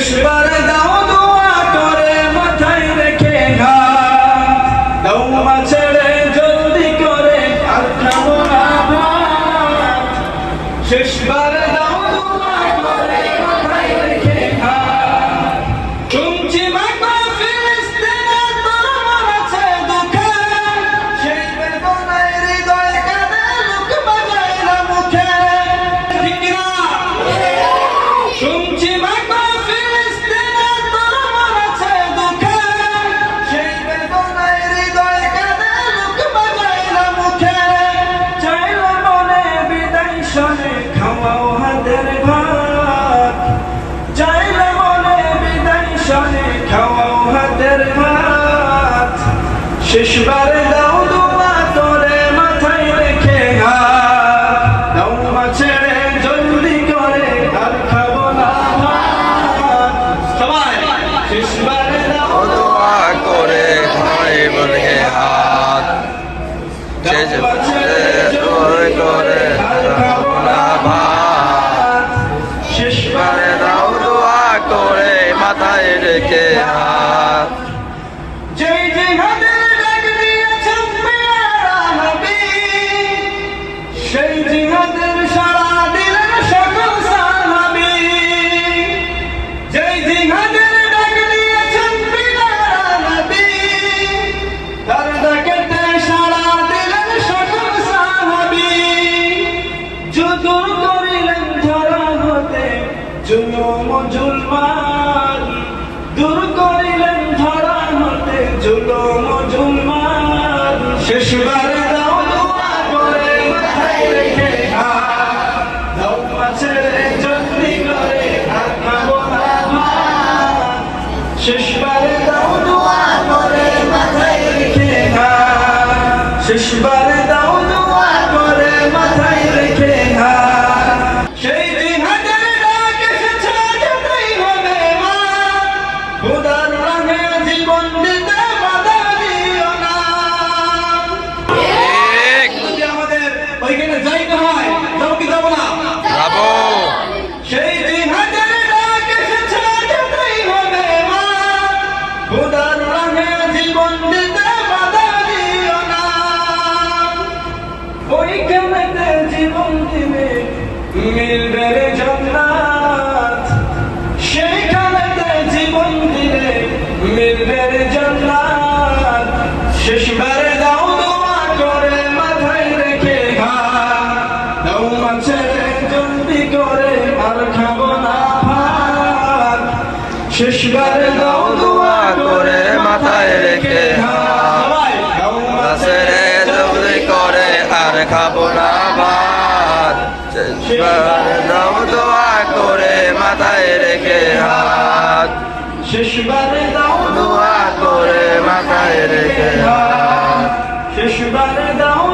শেষবারে দাও দোয়া করে মাথায় রেখে ঘাত দাও মা ছেড়ে জলদি করে আর খাবো না ভাত শেষবারে দাও দোয়া করে মাথায় রেখে ঘাত শুনছি মাগো ফিলিস্তিনের তরবার আছে দুঃখে সেই বেদনায় হৃদয় কাঁদে লোক বাজায় না মুখে ঠিক না শুনছি মাগো ফিলিস্তিনের তরবার আছে দুঃখে সেই বেদনায় হৃদয় কাঁদে লোক বাজায় না মুখে চাইলে মনে বিদায় শোনে খাওয়াও হাতের ভাত চাইলে মনে বিদায় শোনে খাওয়াও হাতের ভাত শেষবারে দাও দোয়া করে মাথায় রেখে ঘাত দাও মা ছেড়ে জলদি করে আর খাবো না ভাত সবাই শেষবারে দাও দোয়া করে ঘরে বলে হাত শেষ করে খাবো না ভাত শেষবারে দাও দোয়া করে মাথায় রেখে হাত যেই জিহাদের ডাক দিয়েছেন পিয়ারা নবী সেই জিহাদের সাড়া দিলেন সকল সাহাবী যেই জিহাদের ডাক দিয়েছেন পিয়ারা নবী তার ডাকেতে সাড়া দিলেন সকল সাহাবী যুদুর করিলেন ধরা হতে জুলুম জুলমান দূর করিলেন ধরা হতে জুলুম জুলমান শেষবারে দাও দোয়া করে মাথায় রেখে ঘাত দাও মা ছেড়ে জলদি করে আর খাবো না ভাত শেষবারে দাও দোয়া করে মাথায় রেখে ঘাত শেষবারে দাও দোয়া করে মাথায় রেখে ঘাত সেই জিহাদের ডাক এসেছে যেতেই হবে মা খোদার রাহে জীবন দিতে বাধা দিও না যদি আমাদের ওইখানে যাইতে হয় যাও কি যাবো না যাবো সেই জিহাদের ডাক এসেছে যেতেই হবে মা খোদার রাহে জীবন দিতে বাধা দিও না ওইখানেতে জীবন দিলে মিলবে রে জান্নাত সেইখানেতে জীবন দিলে মিলবে রে জান্নাত শেষবারে দাও দোয়া করে মাথায় রেখে ঘাত দাও মা ছেড়ে জলদি করে আর খাবো না ভাত শেষবারে দাও দোয়া করে মাথায় রেখে ঘাত দাও মা ছেড়ে জলদি করে আর খাবো না ভাত শেষবার দাও দোয়া করে মাথায় রেখে হাত শেষবারে দাও দোয়া করে মাথায় রেখে হাত শেষবারে দাও